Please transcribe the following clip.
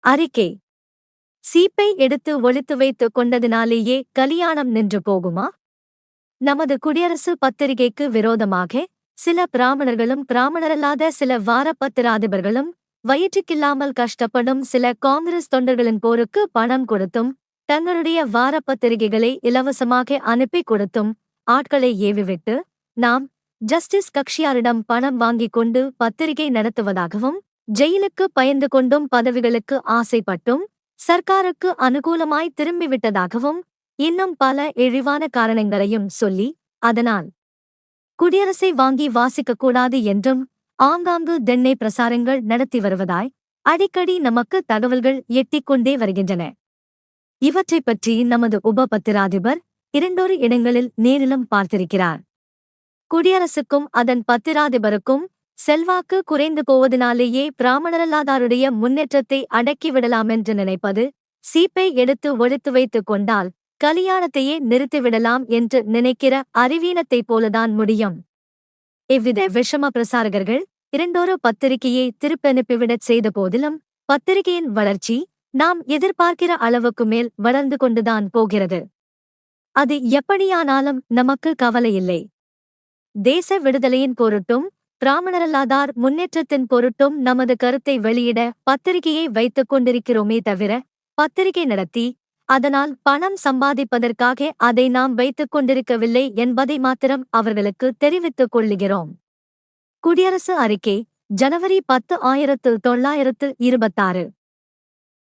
அறிக்கை. சீப்பை எடுத்து ஒளித்து வைத்துக் கொண்டதினாலேயே கலியாணம் நின்று போகுமா? நமது குடியரசு பத்திரிகைக்கு விரோதமாக சில பிராமணர்களும் பிராமணரல்லாத சில வாரப்பத்திராதிபர்களும் வயிற்றுக்கில்லாமல் கஷ்டப்படும் சில காங்கிரஸ் தொண்டர்களின் போருக்கு பணம் கொடுத்தும் தங்களுடைய வாரப்பத்திரிகைகளை இலவசமாக அனுப்பி கொடுத்தும் ஆட்களை ஏவிவிட்டு நாம் ஜஸ்டிஸ் கக்ஷியாரிடம் பணம் வாங்கிக் கொண்டு பத்திரிகை நடத்துவதாகவும் ஜெயிலுக்கு பயந்து கொண்டும் பதவிகளுக்கு ஆசைப்பட்டும் சர்க்காருக்கு அனுகூலமாய் திரும்பிவிட்டதாகவும் இன்னும் பல இழிவான காரணங்களையும் சொல்லி அதனால் குடியரசை வாங்கி வாசிக்கக்கூடாது என்றும் ஆங்காங்கு தென்னை பிரசாரங்கள் நடத்தி வருவதாய் அடிக்கடி நமக்கு தகவல்கள் எட்டிக்கொண்டே வருகின்றன. இவற்றைப் பற்றி நமது உப பத்திராதிபர் இரண்டொரு இடங்களில் நேரிலும் பார்த்திருக்கிறார். குடியரசுக்கும் அதன் பத்திராதிபருக்கும் செல்வாக்கு குறைந்து போவதனாலேயே பிராமணரல்லாதாருடைய முன்னேற்றத்தை அடக்கிவிடலாமென்று நினைப்பது, சீப்பை எடுத்து ஒளித்து வைத்துக் கொண்டால் கலியாணத்தையே நிறுத்திவிடலாம் என்று நினைக்கிற அறிவீனத்தைப் போலதான் முடியும். இவ்வித விஷம பிரசாரகர்கள் இரண்டொரு பத்திரிகையை திருப்பனுப்பிவிடச் செய்த போதிலும் பத்திரிகையின் வளர்ச்சி நாம் எதிர்பார்க்கிற அளவுக்கு மேல் வளர்ந்து கொண்டுதான் போகிறது. அது எப்படியானாலும் நமக்கு கவலையில்லை. தேச விடுதலையின் பொருட்டும் பிராமணரல்லாதார் முன்னேற்றத்தின் பொருட்டும் நமது கருத்தை வெளியிட பத்திரிகையை வைத்துக் கொண்டிருக்கிறோமே தவிர பத்திரிகை நடத்தி அதனால் பணம் சம்பாதிப்பதற்காக அதை நாம் வைத்துக் கொண்டிருக்கவில்லை என்பதை மாத்திரம் அவர்களுக்கு தெரிவித்துக் கொள்ளுகிறோம். குடியரசு அறிக்கை, ஜனவரி 10, 1926.